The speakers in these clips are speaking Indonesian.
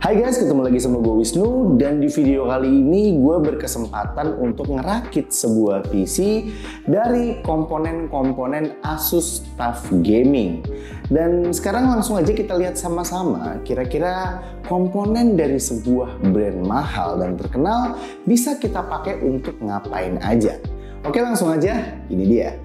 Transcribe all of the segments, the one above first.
Hai guys, ketemu lagi sama gue Wisnu, dan di video kali ini gue berkesempatan untuk ngerakit sebuah PC dari komponen-komponen Asus TUF Gaming. Dan sekarang langsung aja kita lihat sama-sama kira-kira komponen dari sebuah brand mahal dan terkenal bisa kita pakai untuk ngapain aja. Oke, langsung aja, ini dia.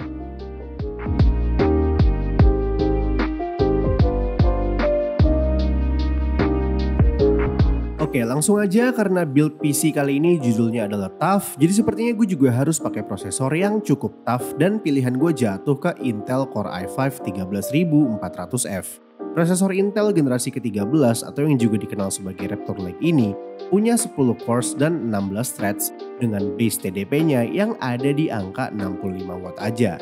Oke, langsung aja karena build PC kali ini judulnya adalah TUF, jadi sepertinya gue juga harus pakai prosesor yang cukup tough dan pilihan gue jatuh ke Intel Core i5 13400F. Prosesor Intel generasi ke-13 atau yang juga dikenal sebagai Raptor Lake ini punya 10 cores dan 16 threads dengan base TDP-nya yang ada di angka 65 watt aja.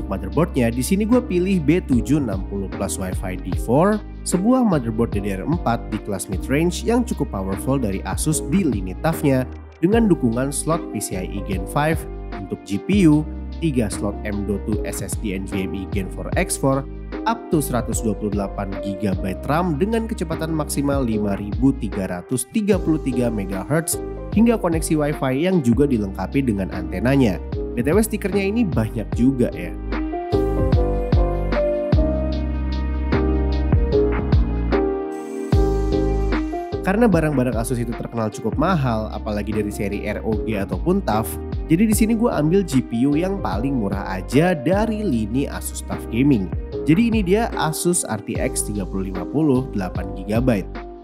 Motherboardnya di sini gue pilih B760 Plus Wi-Fi D4, sebuah motherboard DDR4 di kelas mid-range yang cukup powerful dari Asus di lini TUF-nya dengan dukungan slot PCIe Gen 5 untuk GPU, 3 slot M.2 SSD NVMe Gen 4 X4, up to 128GB RAM dengan kecepatan maksimal 5333 MHz hingga koneksi Wi-Fi yang juga dilengkapi dengan antenanya. BTW stikernya ini banyak juga ya. Karena barang-barang Asus itu terkenal cukup mahal, apalagi dari seri ROG ataupun TUF, jadi di sini gue ambil GPU yang paling murah aja dari lini Asus TUF Gaming. Jadi ini dia Asus RTX 3050 8GB.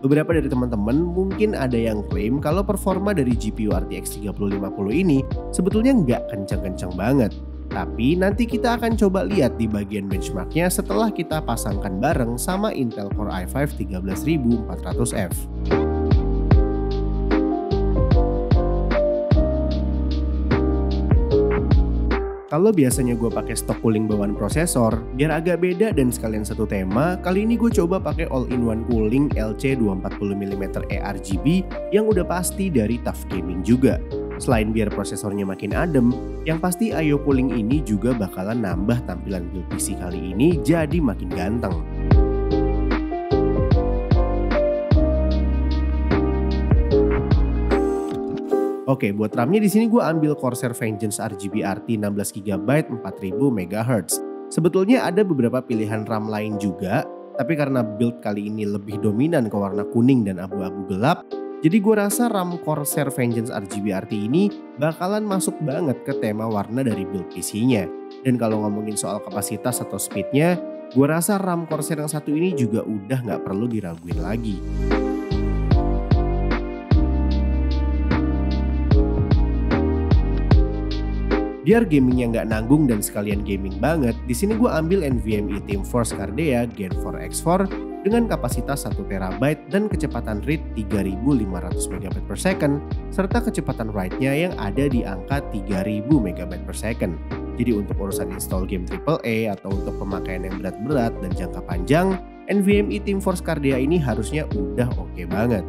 Beberapa dari teman-teman mungkin ada yang klaim kalau performa dari GPU RTX 3050 ini sebetulnya nggak kencang-kencang banget. Tapi nanti kita akan coba lihat di bagian benchmarknya setelah kita pasangkan bareng sama Intel Core i5 13400F. Kalau biasanya gue pakai stok cooling bawaan prosesor, biar agak beda dan sekalian satu tema, kali ini gue coba pakai all-in-one cooling LC240mm eRGB yang udah pasti dari TUF Gaming juga. Selain biar prosesornya makin adem, yang pasti IO cooling ini juga bakalan nambah tampilan build PC kali ini jadi makin ganteng. Oke, buat RAM-nya di sini gue ambil Corsair Vengeance RGB RT 16GB 4000 MHz. Sebetulnya ada beberapa pilihan RAM lain juga, tapi karena build kali ini lebih dominan ke warna kuning dan abu-abu gelap, jadi gue rasa RAM Corsair Vengeance RGB RT ini bakalan masuk banget ke tema warna dari build PC-nya. Dan kalau ngomongin soal kapasitas atau speednya, gue rasa RAM Corsair yang satu ini juga udah nggak perlu diraguin lagi. Biar gamingnya nggak nanggung dan sekalian gaming banget, di sini gue ambil NVMe Teamforce Cardea Gen 4 X4 dengan kapasitas 1TB dan kecepatan read 3500 MB/s serta kecepatan write-nya yang ada di angka 3000 MB/s. Jadi untuk urusan install game AAA atau untuk pemakaian yang berat-berat dan jangka panjang, NVMe Teamforce Cardea ini harusnya udah oke banget.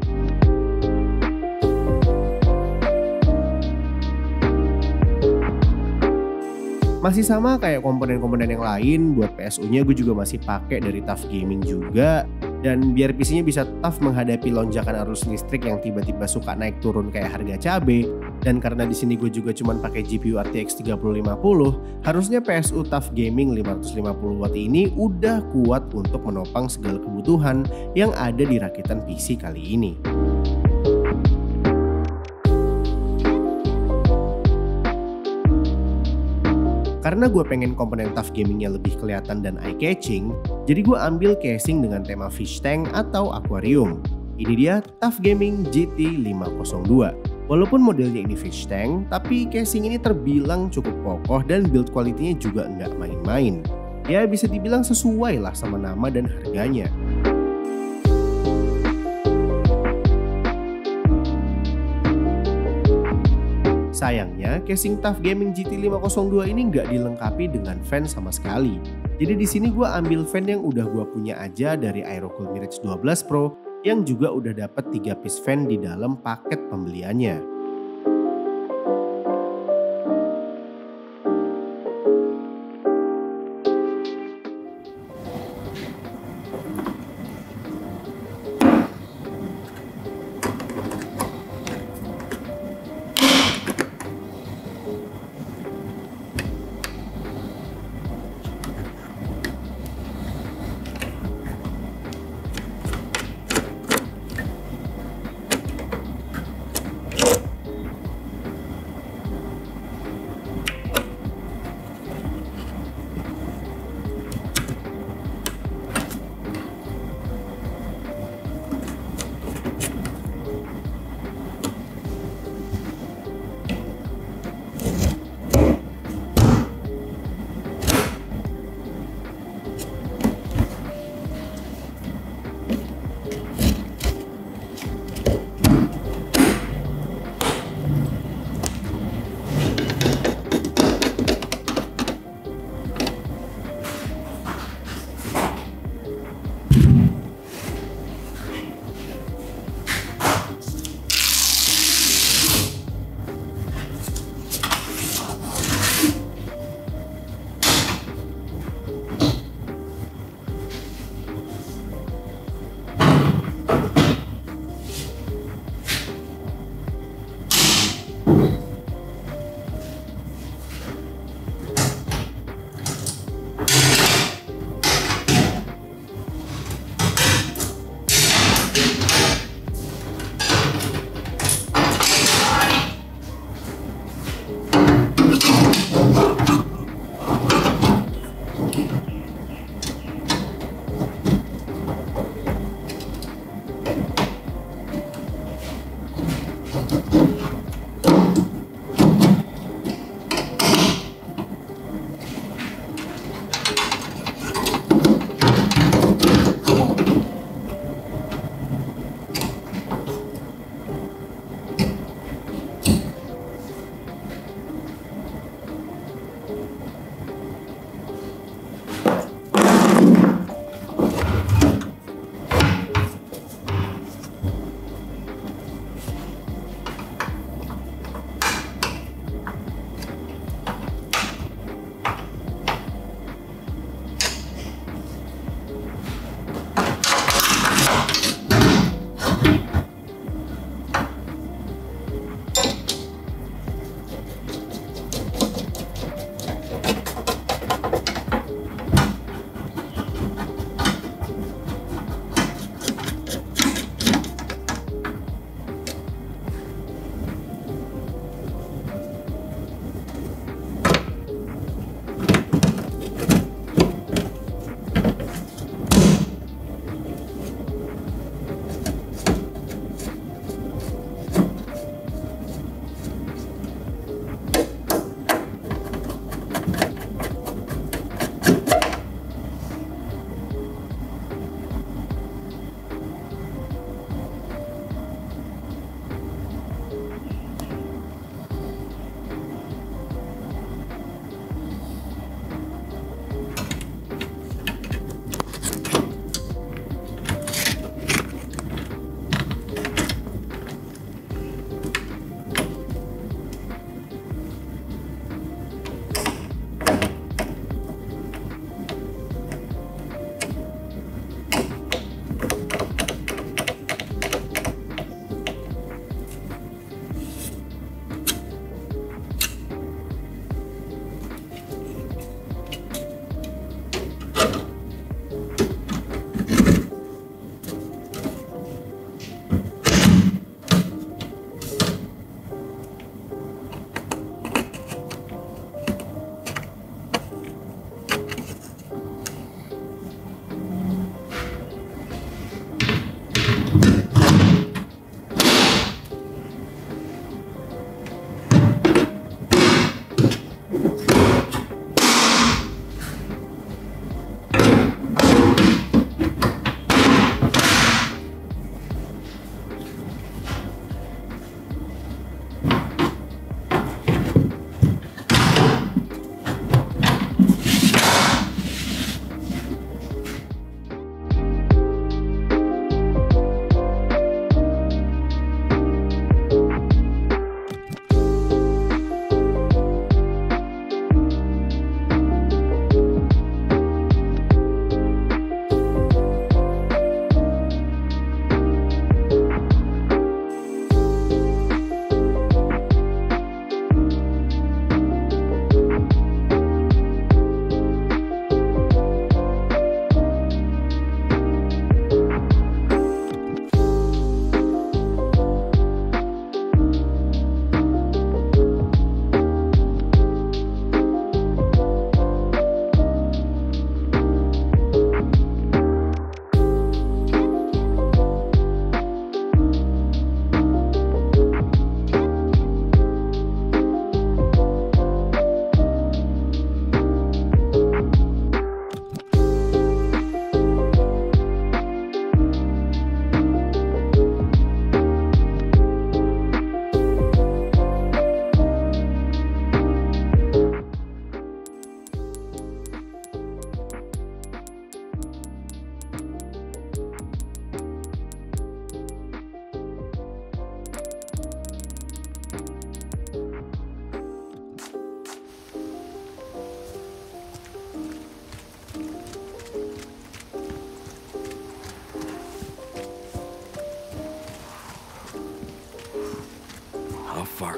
Masih sama kayak komponen-komponen yang lain, buat PSU-nya gue juga masih pakai dari TUF Gaming juga. Dan biar PC-nya bisa tough menghadapi lonjakan arus listrik yang tiba-tiba suka naik turun kayak harga cabai, dan karena di sini gue juga cuman pakai GPU RTX 3050, harusnya PSU TUF Gaming 550W ini udah kuat untuk menopang segala kebutuhan yang ada di rakitan PC kali ini. Karena gue pengen komponen TUF Gamingnya lebih kelihatan dan eye-catching, jadi gue ambil casing dengan tema fish tank atau aquarium. Ini dia TUF Gaming GT502. Walaupun modelnya ini fish tank, tapi casing ini terbilang cukup kokoh dan build quality-nya juga nggak main-main. Ya bisa dibilang sesuai lah sama nama dan harganya. Sayangnya, casing TUF Gaming GT502 ini nggak dilengkapi dengan fan sama sekali. Jadi di sini gue ambil fan yang udah gue punya aja dari Aerocool Mirage 12 Pro yang juga udah dapat 3 piece fan di dalam paket pembeliannya.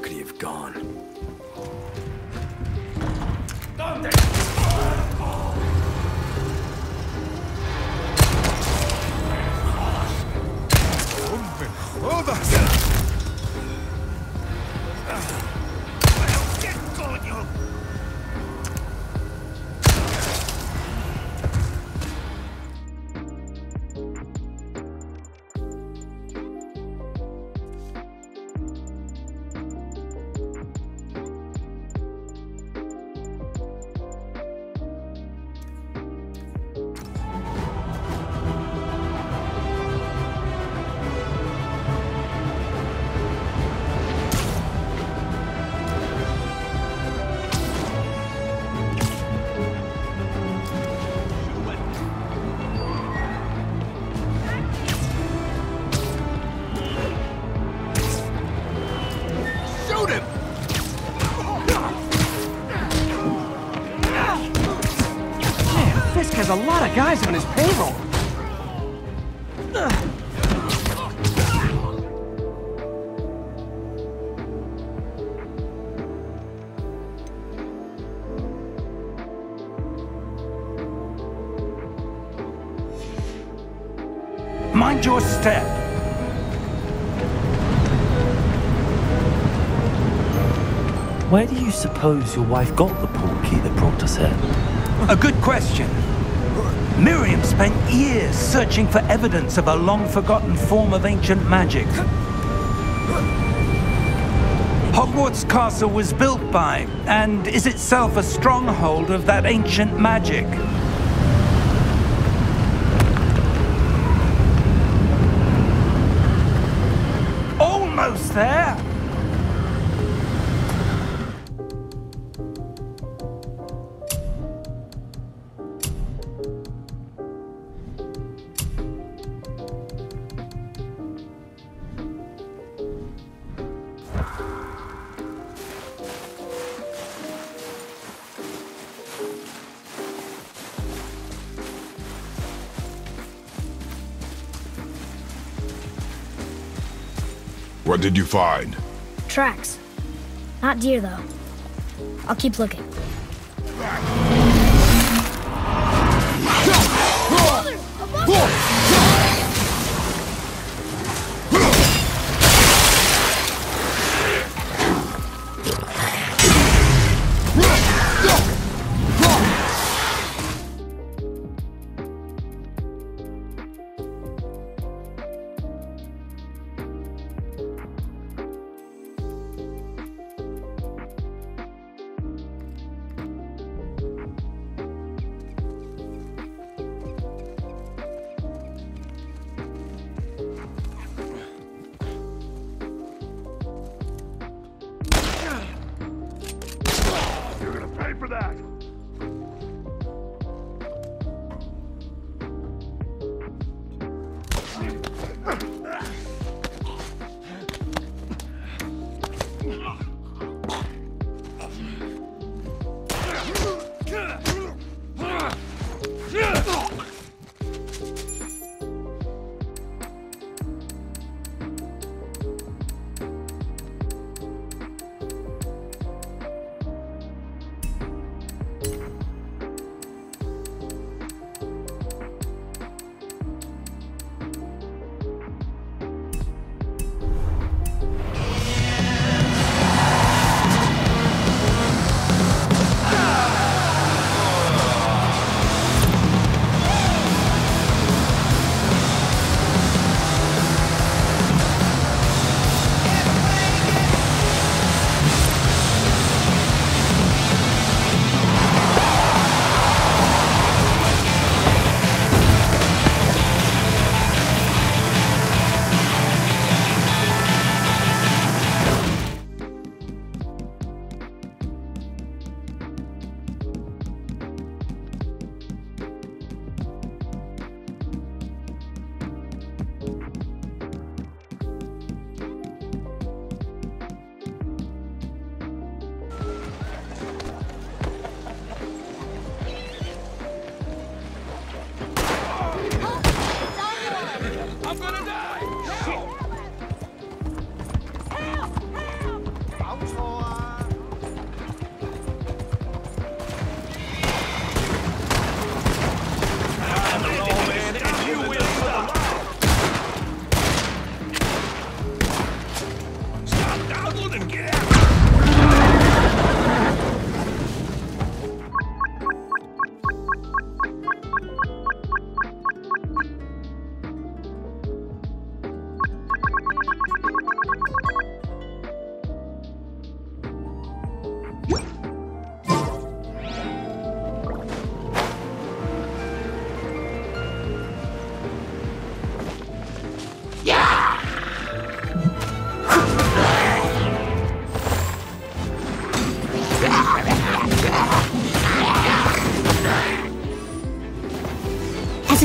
could he have gone? Fisk has a lot of guys on his payroll. Mind your step. Where do you suppose your wife got the portkey that brought us here? A good question. Miriam spent years searching for evidence of a long-forgotten form of ancient magic. Hogwarts Castle was built by, and is itself a stronghold of that ancient magic. Almost there! What did you find? Tracks. Not deer, though. I'll keep looking.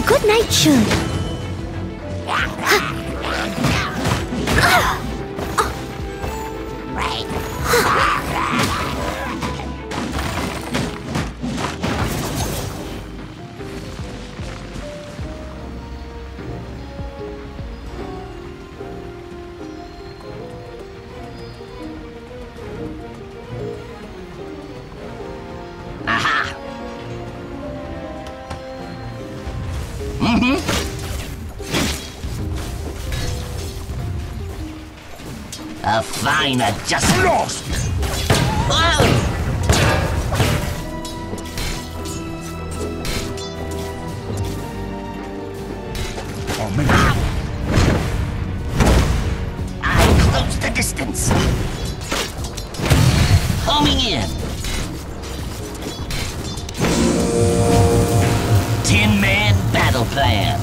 a good night shoot. A fine adjustment. Lost. Whoa. Oh, man. I close the distance. Homing in. Tin-Man battle plan.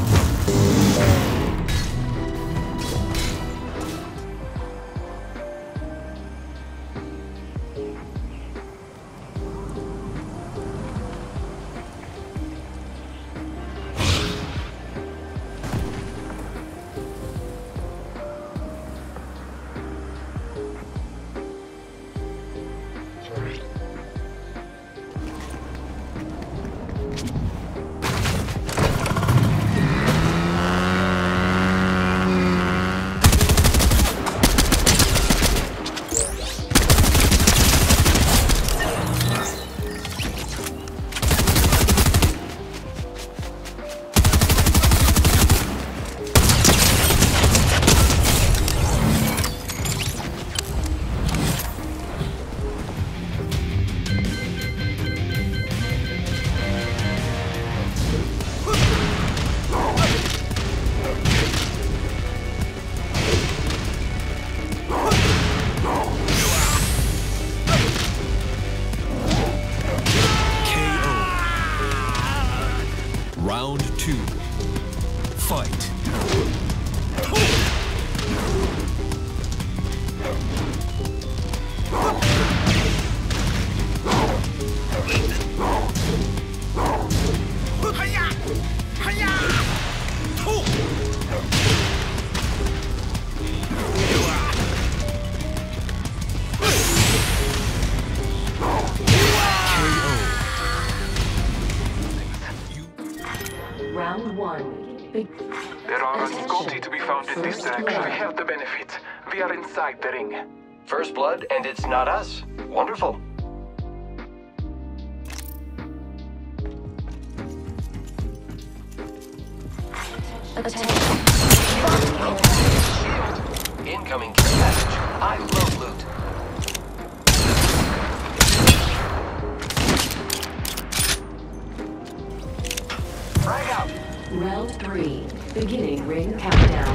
Round 2. Fight. Round 1. There are Sculti to be found in this direction. We have the benefit. We are inside the ring. First blood, and it's not us. Wonderful. Incoming care package. I love loot. Frag out. Round 3. Beginning ring countdown.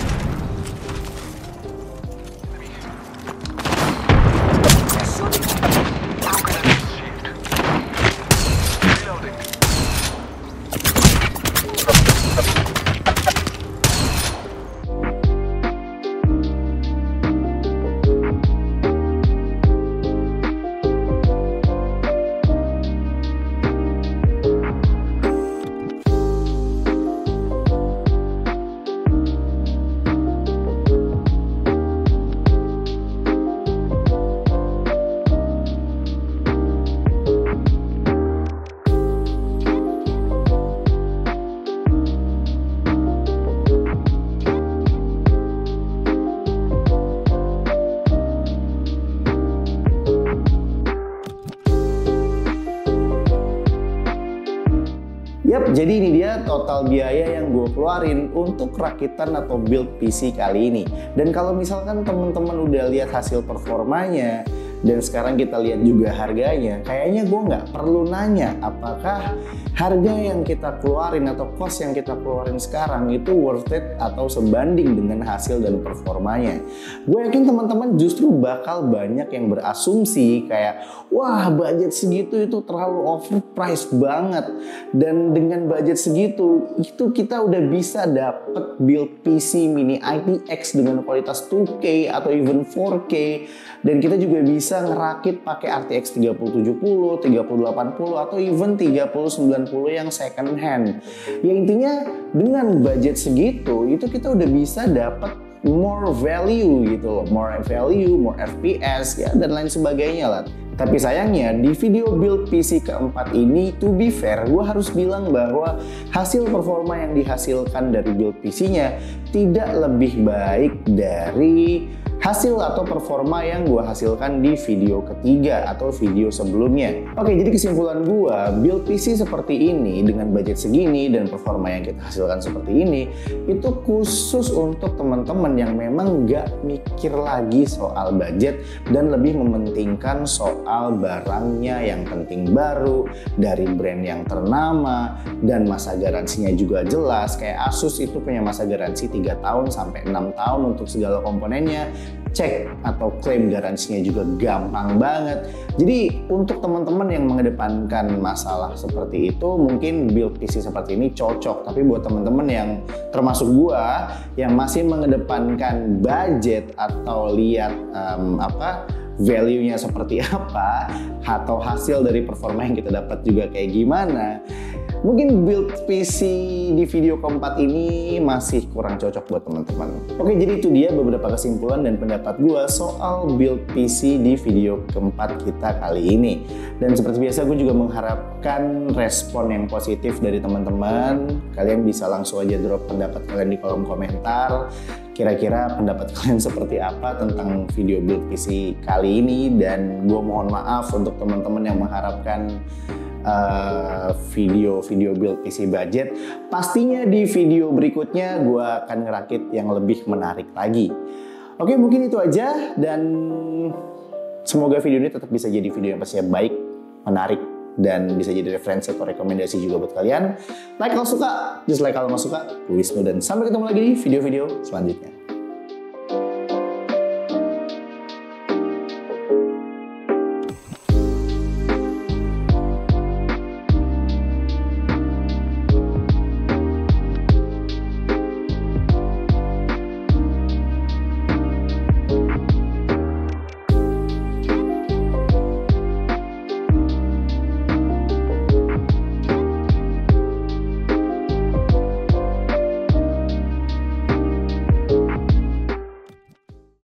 Yap, jadi ini dia total biaya yang gue keluarin untuk rakitan atau build PC kali ini. Dan kalau misalkan teman-teman udah lihat hasil performanya dan sekarang kita lihat juga harganya, kayaknya gue nggak perlu nanya apakah harga yang kita keluarin atau cost yang kita keluarin sekarang itu worth it atau sebanding dengan hasil dan performanya. Gue yakin teman-teman justru bakal banyak yang berasumsi kayak, wah budget segitu itu terlalu overpriced banget, dan dengan budget segitu itu kita udah bisa dapet build PC mini ITX dengan kualitas 2K atau even 4K Dan kita juga bisa ngerakit pakai RTX 3070, 3080 atau even 3090 yang second hand. Ya intinya dengan budget segitu itu kita udah bisa dapat more value gitu loh, more value, more FPS ya dan lain sebagainya lah. Tapi sayangnya di video build PC keempat ini, to be fair, gue harus bilang bahwa hasil performa yang dihasilkan dari build PC-nya tidak lebih baik dari hasil atau performa yang gue hasilkan di video ketiga atau video sebelumnya. Oke, jadi kesimpulan gue, build PC seperti ini dengan budget segini dan performa yang kita hasilkan seperti ini, itu khusus untuk teman-teman yang memang gak mikir lagi soal budget dan lebih mementingkan soal barangnya yang penting baru, dari brand yang ternama, dan masa garansinya juga jelas. Kayak Asus itu punya masa garansi 3 tahun sampai 6 tahun untuk segala komponennya. Cek atau klaim garansinya juga gampang banget. Jadi untuk teman-teman yang mengedepankan masalah seperti itu, mungkin build PC seperti ini cocok. Tapi buat teman-teman yang termasuk gua yang masih mengedepankan budget atau lihat value-nya seperti apa atau hasil dari performa yang kita dapat juga kayak gimana, mungkin build PC di video keempat ini masih kurang cocok buat teman-teman. Oke, jadi itu dia beberapa kesimpulan dan pendapat gue soal build PC di video keempat kita kali ini. Dan seperti biasa gue juga mengharapkan respon yang positif dari teman-teman. Kalian bisa langsung aja drop pendapat kalian di kolom komentar. Kira-kira pendapat kalian seperti apa tentang video build PC kali ini. Dan gue mohon maaf untuk teman-teman yang mengharapkan video build PC budget. Pastinya di video berikutnya gue akan ngerakit yang lebih menarik lagi. Oke, mungkin itu aja dan semoga video ini tetap bisa jadi video yang pastinya baik, menarik, dan bisa jadi referensi atau rekomendasi juga buat kalian. Like kalau suka, dislike kalau nggak suka. Gue Wisnu dan sampai ketemu lagi di video-video selanjutnya.